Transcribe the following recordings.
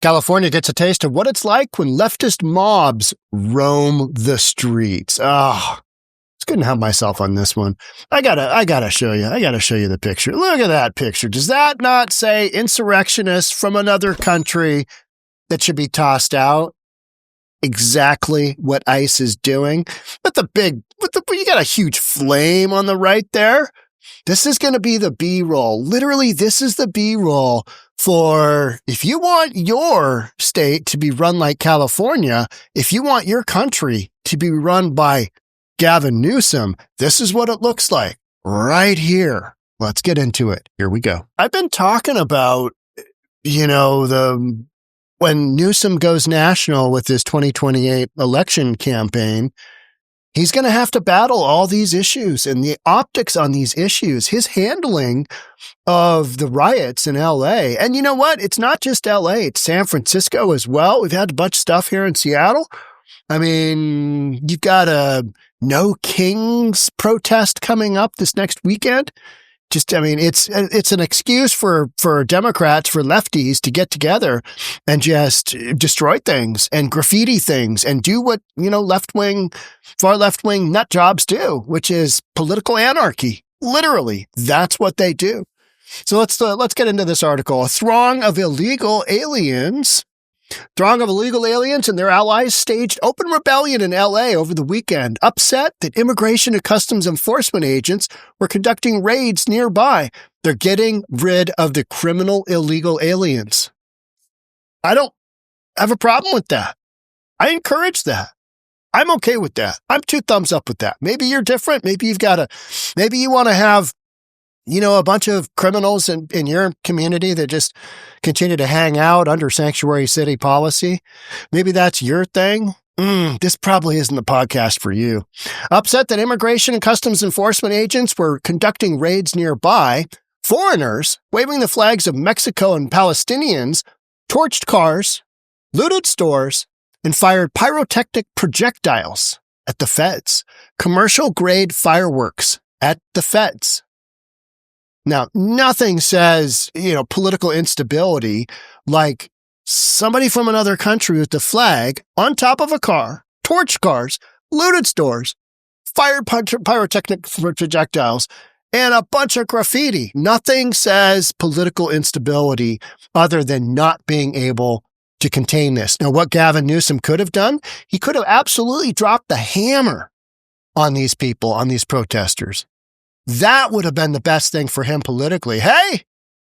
California gets a taste of what it's like when leftist mobs roam the streets. Oh, it's couldn't help myself on this one. I gotta show you. I gotta show you the picture. Look at that picture. Does that not say insurrectionists from another country that should be tossed out? Exactly what ICE is doing. You got a huge flame on the right there. This is going to be the B-roll. Literally, this is the B-roll for if you want your state to be run like California, if you want your country to be run by Gavin Newsom, this is what it looks like right here. Let's get into it. Here we go. I've been talking about, when Newsom goes national with his 2028 election campaign, he's going to have to battle all these issues and the optics on these issues, his handling of the riots in LA. And you know what? It's not just LA, it's San Francisco as well. We've had a bunch of stuff here in Seattle. I mean, you've got a No Kings protest coming up this next weekend. It's an excuse for Democrats, for lefties to get together and just destroy things and graffiti things and do what, far left-wing nut jobs do, which is political anarchy. Literally, that's what they do. So let's get into this article. A throng of illegal aliens and their allies staged open rebellion in LA over the weekend, upset that immigration and customs enforcement agents were conducting raids nearby. They're getting rid of the criminal illegal aliens. I don't have a problem with that. I encourage that. I'm okay with that. I'm 2 thumbs up with that. Maybe you're different. Maybe you want to have a bunch of criminals in your community that just continue to hang out under sanctuary city policy. Maybe that's your thing. This probably isn't the podcast for you. Upset that immigration and customs enforcement agents were conducting raids nearby, foreigners waving the flags of Mexico and Palestinians torched cars, looted stores, and fired pyrotechnic projectiles at the feds. Commercial-grade fireworks at the feds. Now, nothing says, political instability like somebody from another country with the flag on top of a car, torched cars, looted stores, fired pyrotechnic projectiles, and a bunch of graffiti. Nothing says political instability other than not being able to contain this. Now, what Gavin Newsom could have done, he could have absolutely dropped the hammer on these people, on these protesters. That would have been the best thing for him politically. Hey,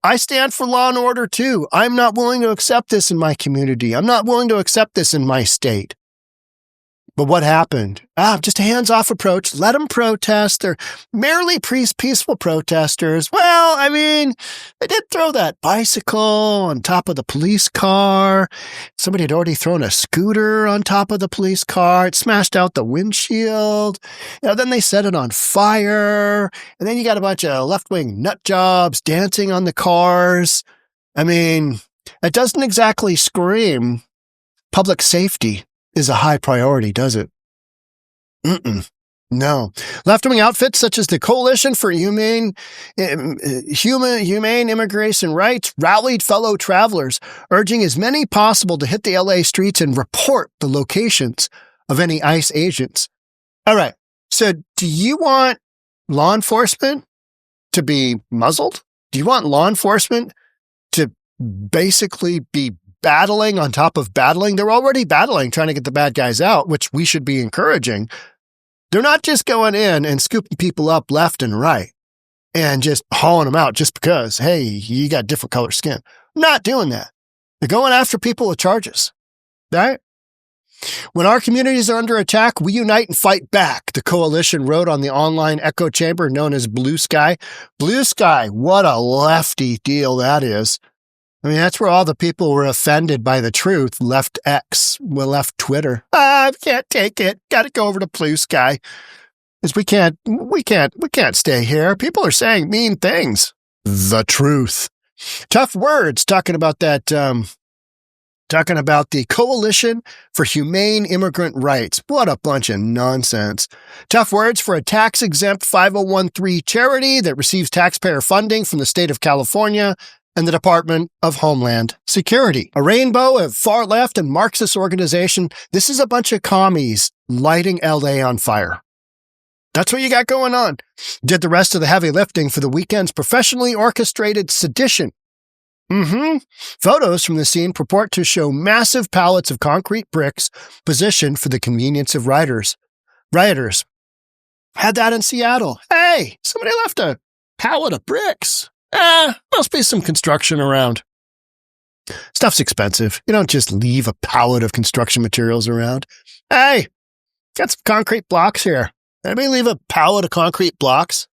I stand for law and order too. I'm not willing to accept this in my community. I'm not willing to accept this in my state. But what happened? Just a hands-off approach. Let them protest. They're merely peaceful protesters. Well, they did throw that bicycle on top of the police car. Somebody had already thrown a scooter on top of the police car. It smashed out the windshield. Then they set it on fire. And then you got a bunch of left-wing nut jobs dancing on the cars. It doesn't exactly scream public safety is a high priority, does it? No. Left-wing outfits such as the Coalition for Humane Immigrant Rights rallied fellow travelers, urging as many possible to hit the LA streets and report the locations of any ICE agents. All right. So do you want law enforcement to be muzzled? Do you want law enforcement to basically be battling on top of battling? They're already battling, trying to get the bad guys out, which we should be encouraging. They're not just going in and scooping people up left and right and just hauling them out just because, hey, you got different color skin. Not doing that. They're going after people with charges. Right? When our communities are under attack, we unite and fight back, the coalition wrote on the online echo chamber known as Blue Sky. Blue Sky, what a lefty deal that is. That's where all the people were offended by the truth left left Twitter. I can't take it. Got to go over to Blue Sky. Because we can't stay here. People are saying mean things. The truth. Tough words talking about that, talking about the Coalition for Humane Immigrant Rights. What a bunch of nonsense. Tough words for a tax-exempt 5013 charity that receives taxpayer funding from the state of California. and the Department of Homeland Security. A rainbow of far left and Marxist organization. This is a bunch of commies lighting LA on fire. That's what you got going on. Did the rest of the heavy lifting for the weekend's professionally orchestrated sedition. Photos from the scene purport to show massive pallets of concrete bricks positioned for the convenience of rioters. Had that in Seattle. Hey, somebody left a pallet of bricks. Must be some construction around. Stuff's expensive. You don't just leave a pallet of construction materials around. Hey, got some concrete blocks here. Anybody leave a pallet of concrete blocks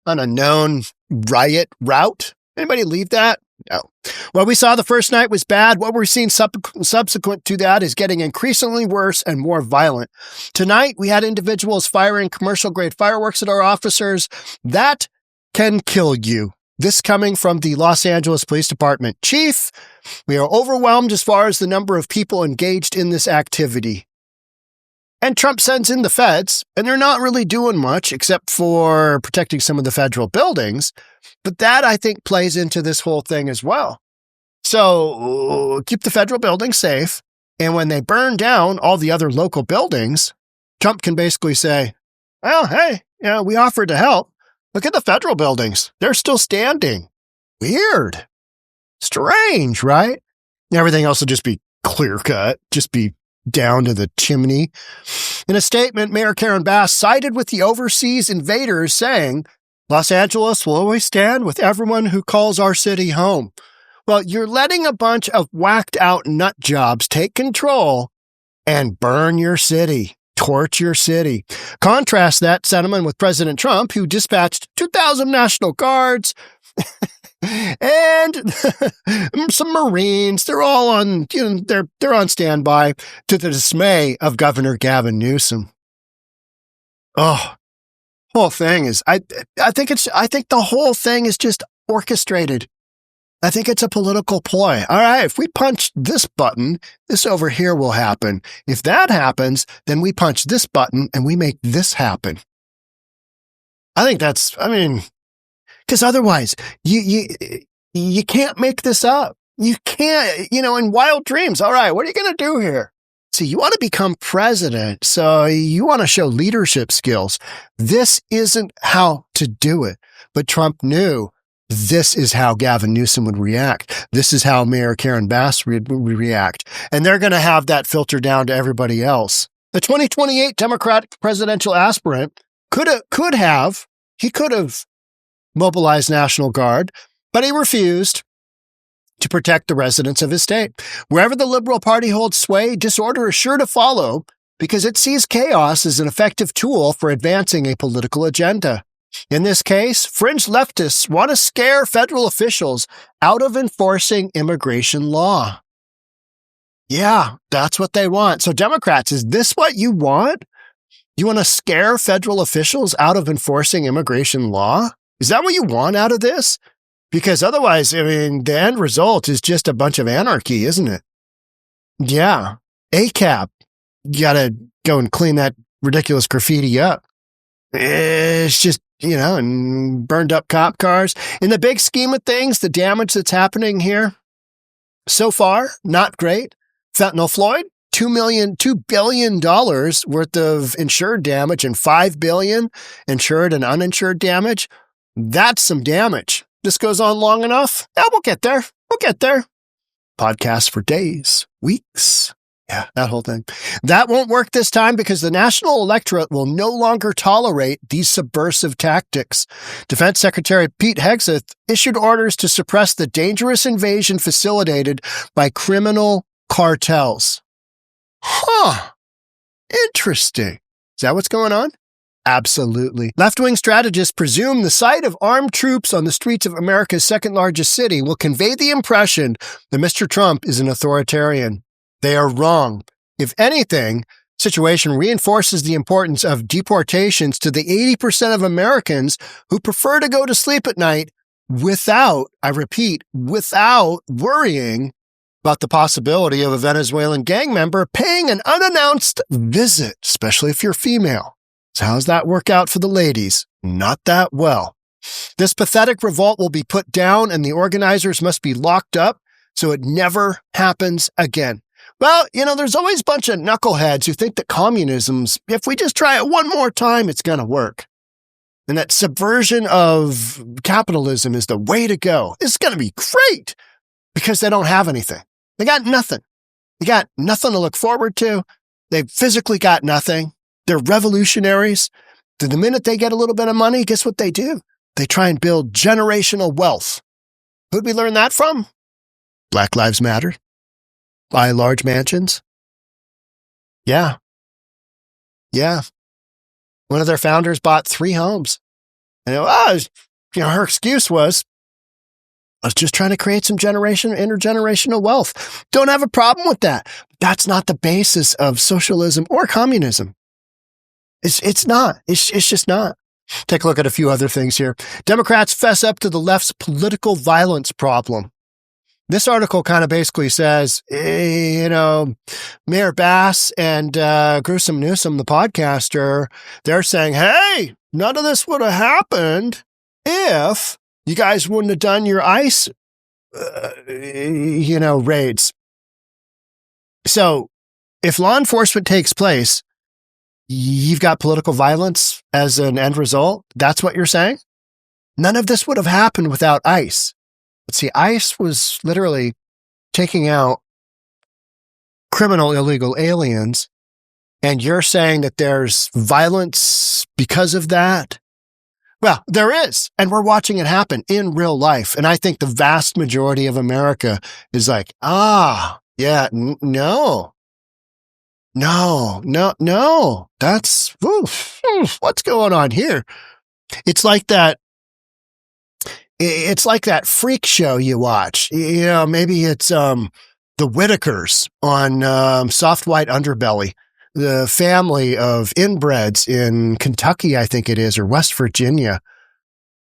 on a known riot route? Anybody leave that? No. What we saw the first night was bad. What we're seeing subsequent to that is getting increasingly worse and more violent. Tonight, we had individuals firing commercial-grade fireworks at our officers. That can kill you. This coming from the Los Angeles Police Department chief. We are overwhelmed as far as the number of people engaged in this activity. And Trump sends in the feds, and they're not really doing much except for protecting some of the federal buildings. But that, I think, plays into this whole thing as well. So keep the federal buildings safe. And when they burn down all the other local buildings, Trump can basically say, well, hey, we offered to help. Look at the federal buildings. They're still standing. Weird. Strange, right? Everything else will just be clear cut, just be down to the chimney. In a statement, Mayor Karen Bass sided with the overseas invaders, saying, Los Angeles will always stand with everyone who calls our city home. Well, you're letting a bunch of whacked out nut jobs take control and burn your city. Torch your city. Contrast that sentiment with President Trump, who dispatched 2,000 National Guards and some Marines. They're all on, they're on standby to the dismay of Governor Gavin Newsom. Oh, whole thing is, I think the whole thing is just orchestrated. I think it's a political ploy. All right, if we punch this button, this over here will happen. If that happens, then we punch this button and we make this happen. I think because otherwise you can't make this up. You can't, in wild dreams. All right, what are you going to do here? See, you want to become president, so you want to show leadership skills. This isn't how to do it. But Trump knew this is how Gavin Newsom would react. This is how Mayor Karen Bass would react. And they're going to have that filter down to everybody else. The 2028 Democratic presidential aspirant could have mobilized National Guard, but he refused to protect the residents of his state. Wherever the Liberal Party holds sway, disorder is sure to follow because it sees chaos as an effective tool for advancing a political agenda. In this case, fringe leftists want to scare federal officials out of enforcing immigration law. Yeah, that's what they want. So Democrats, is this what you want? You want to scare federal officials out of enforcing immigration law? Is that what you want out of this? Because otherwise, the end result is just a bunch of anarchy, isn't it? Yeah. ACAB, you got to go and clean that ridiculous graffiti up. It's just, and burned up cop cars. In the big scheme of things, the damage that's happening here, so far, not great. Fentanyl Floyd, $2 billion worth of insured damage and $5 billion insured and uninsured damage. That's some damage. This goes on long enough. Yeah, we'll get there. Podcasts for days, weeks. Yeah, that whole thing. That won't work this time because the national electorate will no longer tolerate these subversive tactics. Defense Secretary Pete Hegseth issued orders to suppress the dangerous invasion facilitated by criminal cartels. Interesting. Is that what's going on? Absolutely. Left-wing strategists presume the sight of armed troops on the streets of America's second-largest city will convey the impression that Mr. Trump is an authoritarian. They are wrong. If anything, the situation reinforces the importance of deportations to the 80% of Americans who prefer to go to sleep at night without worrying about the possibility of a Venezuelan gang member paying an unannounced visit, especially if you're female. So how's that work out for the ladies? Not that well. This pathetic revolt will be put down and the organizers must be locked up so it never happens again. Well, there's always a bunch of knuckleheads who think that communism's, if we just try it one more time, it's going to work. And that subversion of capitalism is the way to go. It's going to be great because they don't have anything. They got nothing. They got nothing to look forward to. They've physically got nothing. They're revolutionaries. The minute they get a little bit of money, guess what they do? They try and build generational wealth. Who'd we learn that from? Black Lives Matter. Buy large mansions. Yeah. One of their founders bought 3 homes. And her excuse was, I was just trying to create some intergenerational wealth. Don't have a problem with that. That's not the basis of socialism or communism. It's not. It's just not. Take a look at a few other things here. Democrats fess up to the left's political violence problem. This article kind of basically says, Mayor Bass and Gruesome Newsom, the podcaster, they're saying, hey, none of this would have happened if you guys wouldn't have done your ICE, raids. So if law enforcement takes place, you've got political violence as an end result. That's what you're saying? None of this would have happened without ICE. But see, ICE was literally taking out criminal illegal aliens, and you're saying that there's violence because of that? Well, there is, and we're watching it happen in real life. And I think the vast majority of America is like, no. That's, what's going on here? It's like that freak show you watch. Maybe it's the Whitakers on Soft White Underbelly, the family of inbreds in Kentucky, I think it is, or West Virginia.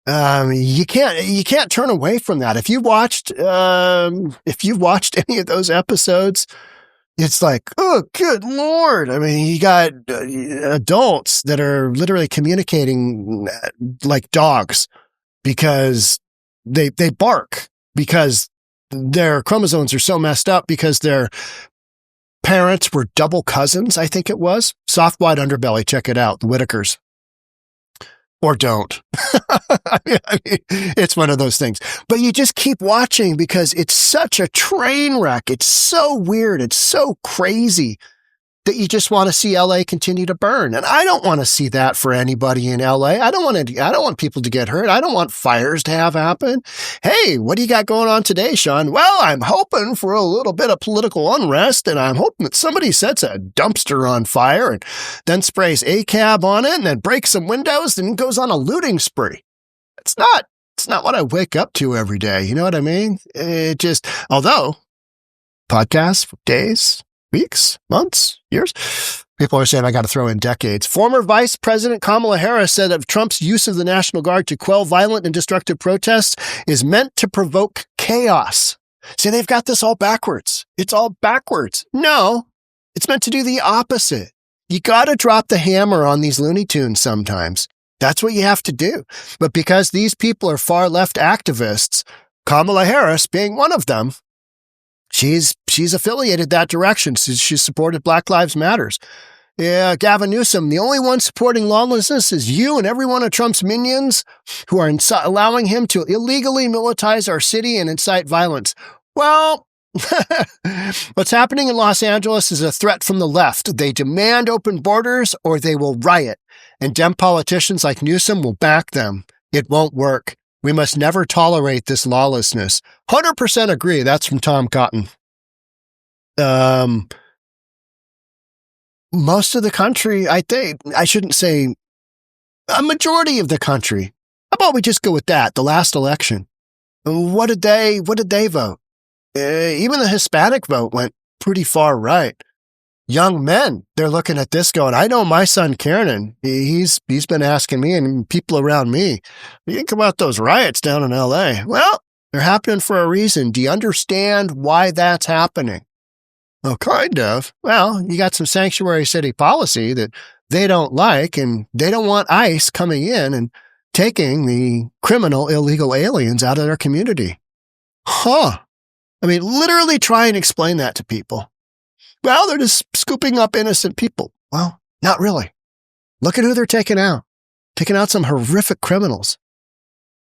You can't turn away from that. If you've watched any of those episodes, it's like, oh, good Lord. I mean, you got adults that are literally communicating like dogs because they bark because their chromosomes are so messed up because their parents were double cousins, I think it was. Soft White Underbelly, check it out, the Whitakers. Or don't. I mean, it's one of those things. But you just keep watching because it's such a train wreck. It's so weird. It's so crazy that you just want to see LA continue to burn. And I don't want to see that for anybody in LA. I don't want people to get hurt. I don't want fires to happen. Hey, what do you got going on today, Sean? Well, I'm hoping for a little bit of political unrest, and I'm hoping that somebody sets a dumpster on fire and then sprays ACAB on it and then breaks some windows and goes on a looting spree. It's not what I wake up to every day. You know what I mean? Although podcasts for days, weeks, months, years. People are saying I got to throw in decades. Former Vice President Kamala Harris said that Trump's use of the National Guard to quell violent and destructive protests is meant to provoke chaos. See, they've got this all backwards. It's all backwards. No, it's meant to do the opposite. You got to drop the hammer on these Looney Tunes sometimes. That's what you have to do. But because these people are far left activists, Kamala Harris being one of them, She's affiliated that direction. She's supported Black Lives Matters. Yeah, Gavin Newsom, the only one supporting lawlessness is you and every one of Trump's minions who are allowing him to illegally militarize our city and incite violence. Well, what's happening in Los Angeles is a threat from the left. They demand open borders or they will riot. And Dem politicians like Newsom will back them. It won't work. We must never tolerate this lawlessness. 100% agree. That's from Tom Cotton. Most of the country, I think, I shouldn't say a majority of the country. How about we just go with that? The last election. What did they vote? Even the Hispanic vote went pretty far right. Young men, they're looking at this going, I know my son, Kiernan, he's been asking me and people around me, you think about those riots down in LA. Well, they're happening for a reason. Do you understand why that's happening? Well, kind of. Well, you got some sanctuary city policy that they don't like, and they don't want ICE coming in and taking the criminal illegal aliens out of their community. I mean, literally try and explain that to people. Well, they're just scooping up innocent people. Well, not really. Look at who they're taking out. Taking out some horrific criminals.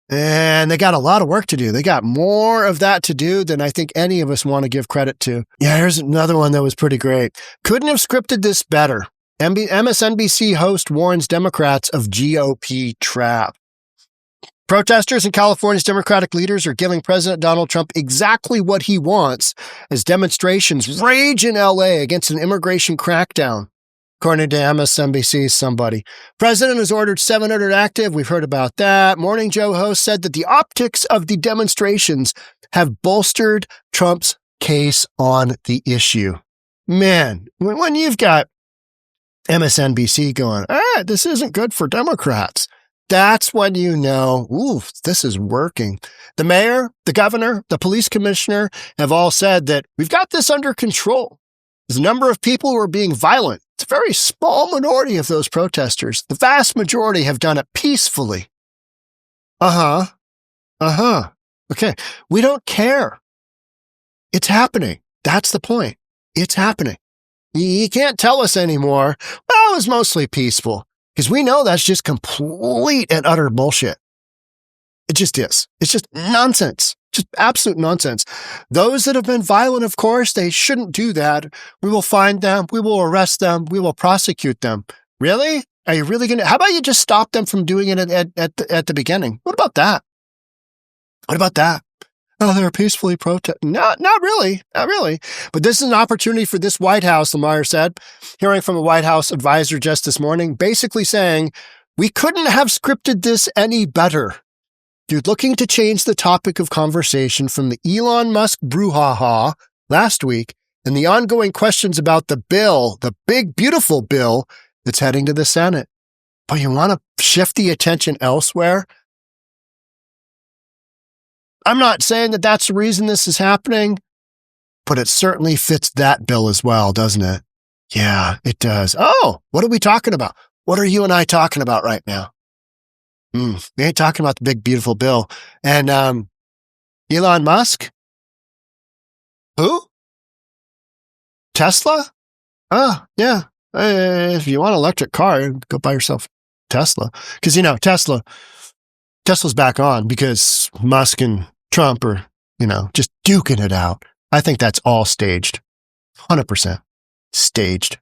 And they got a lot of work to do. They got more of that to do than I think any of us want to give credit to. Yeah, here's another one that was pretty great. Couldn't have scripted this better. MSNBC host warns Democrats of GOP trap. Protesters and California's Democratic leaders are giving President Donald Trump exactly what he wants as demonstrations rage in LA against an immigration crackdown. According to MSNBC's somebody. President has ordered 700 active. We've heard about that. Morning Joe host said that the optics of the demonstrations have bolstered Trump's case on the issue. Man, when you've got MSNBC going, this isn't good for Democrats, that's when you know, this is working. The mayor, the governor, the police commissioner have all said that we've got this under control. There's a number of people who are being violent. It's a very small minority of those protesters. The vast majority have done it peacefully. Okay. We don't care. It's happening. That's the point. It's happening. You can't tell us anymore, well, it was mostly peaceful, because we know that's just complete and utter bullshit. It just is. It's just nonsense. Just absolute nonsense. Those that have been violent, of course, they shouldn't do that. We will find them. We will arrest them. We will prosecute them. Really? Are you really going to? How about you just stop them from doing it at the beginning? What about that? What about that? Oh, they're peacefully protesting. Not really. Not really. But this is an opportunity for this White House, Lamar said, hearing from a White House advisor just this morning, basically saying, we couldn't have scripted this any better. Dude, looking to change the topic of conversation from the Elon Musk brouhaha last week and the ongoing questions about the bill, the big, beautiful bill that's heading to the Senate. But you want to shift the attention elsewhere? I'm not saying that that's the reason this is happening, but it certainly fits that bill as well, doesn't it? Yeah, it does. Oh, what are we talking about? What are you and I talking about right now? We ain't talking about the big, beautiful bill. And Elon Musk? Who? Tesla? Oh, yeah. If you want an electric car, go buy yourself a Tesla. Because, Tesla's back on because Musk and Trump are, just duking it out. I think that's all staged. 100% staged.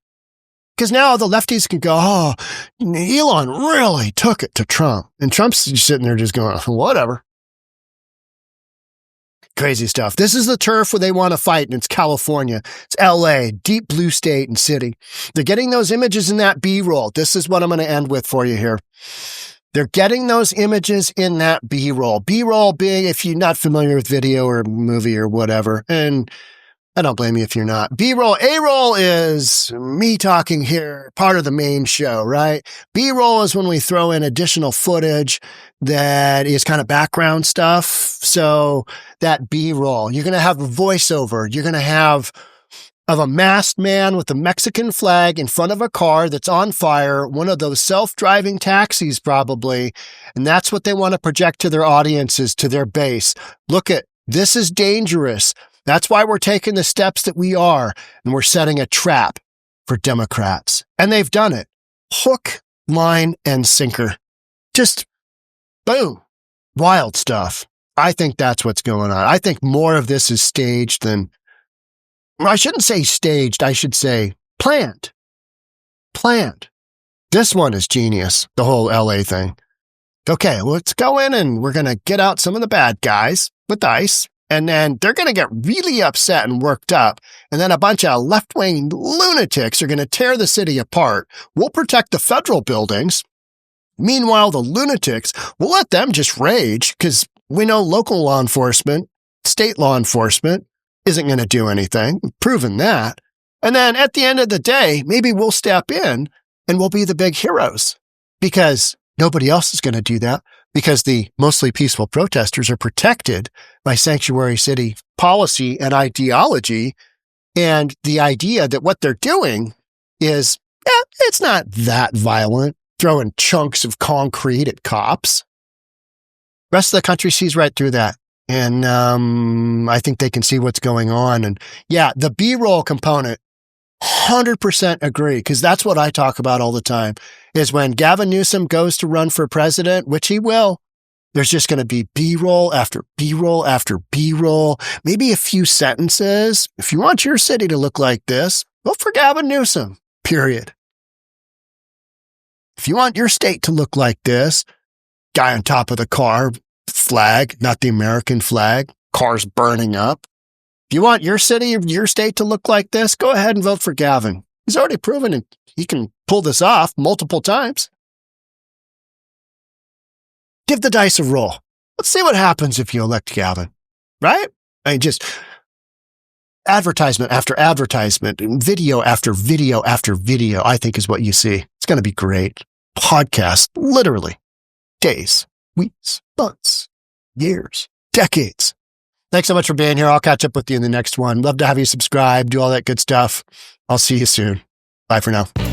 Because now the lefties can go, Elon really took it to Trump. And Trump's sitting there just going, whatever. Crazy stuff. This is the turf where they want to fight, and it's California. It's LA, deep blue state and city. They're getting those images in that B-roll. This is what I'm going to end with for you here. They're getting those images in that B-roll. B-roll being, if you're not familiar with video or movie or whatever, and I don't blame you if you're not. B-roll, A-roll is me talking here, part of the main show, right? B-roll is when we throw in additional footage that is kind of background stuff. So that B-roll, you're going to have a voiceover. You're going to have of a masked man with a Mexican flag in front of a car that's on fire, one of those self-driving taxis probably. And that's what they want to project to their audiences, to their base. Look at, this is dangerous. That's why we're taking the steps that we are, and we're setting a trap for Democrats. And they've done it. Hook, line, and sinker. Just boom. Wild stuff. I think that's what's going on. I think more of this is staged than, I shouldn't say staged, I should say planned. Planned. This one is genius, the whole LA thing. Okay, let's go in and we're going to get out some of the bad guys with ice. And then they're going to get really upset and worked up. And then a bunch of left-wing lunatics are going to tear the city apart. We'll protect the federal buildings. Meanwhile, the lunatics, we'll let them just rage because we know local law enforcement, state law enforcement isn't going to do anything. We've proven that. And then at the end of the day, maybe we'll step in and we'll be the big heroes because nobody else is going to do that. Because the mostly peaceful protesters are protected by sanctuary city policy and ideology, and the idea that what they're doing is, it's not that violent, throwing chunks of concrete at cops. Rest of the country sees right through that. And I think they can see what's going on. And yeah, the B-roll component, 100% agree, because that's what I talk about all the time, is when Gavin Newsom goes to run for president, which he will, there's just going to be B-roll after B-roll after B-roll, maybe a few sentences. If you want your city to look like this, vote for Gavin Newsom, period. If you want your state to look like this, guy on top of the car, flag, not the American flag, cars burning up. If you want your city or your state to look like this, go ahead and vote for Gavin. He's already proven he can pull this off multiple times. Give the dice a roll. Let's see what happens if you elect Gavin, right? I mean, just advertisement after advertisement, and video after video after video, I think is what you see. It's going to be great. Podcast, literally. Days, weeks, months, years, decades. Thanks so much for being here. I'll catch up with you in the next one. Love to have you subscribe, do all that good stuff. I'll see you soon. Bye for now.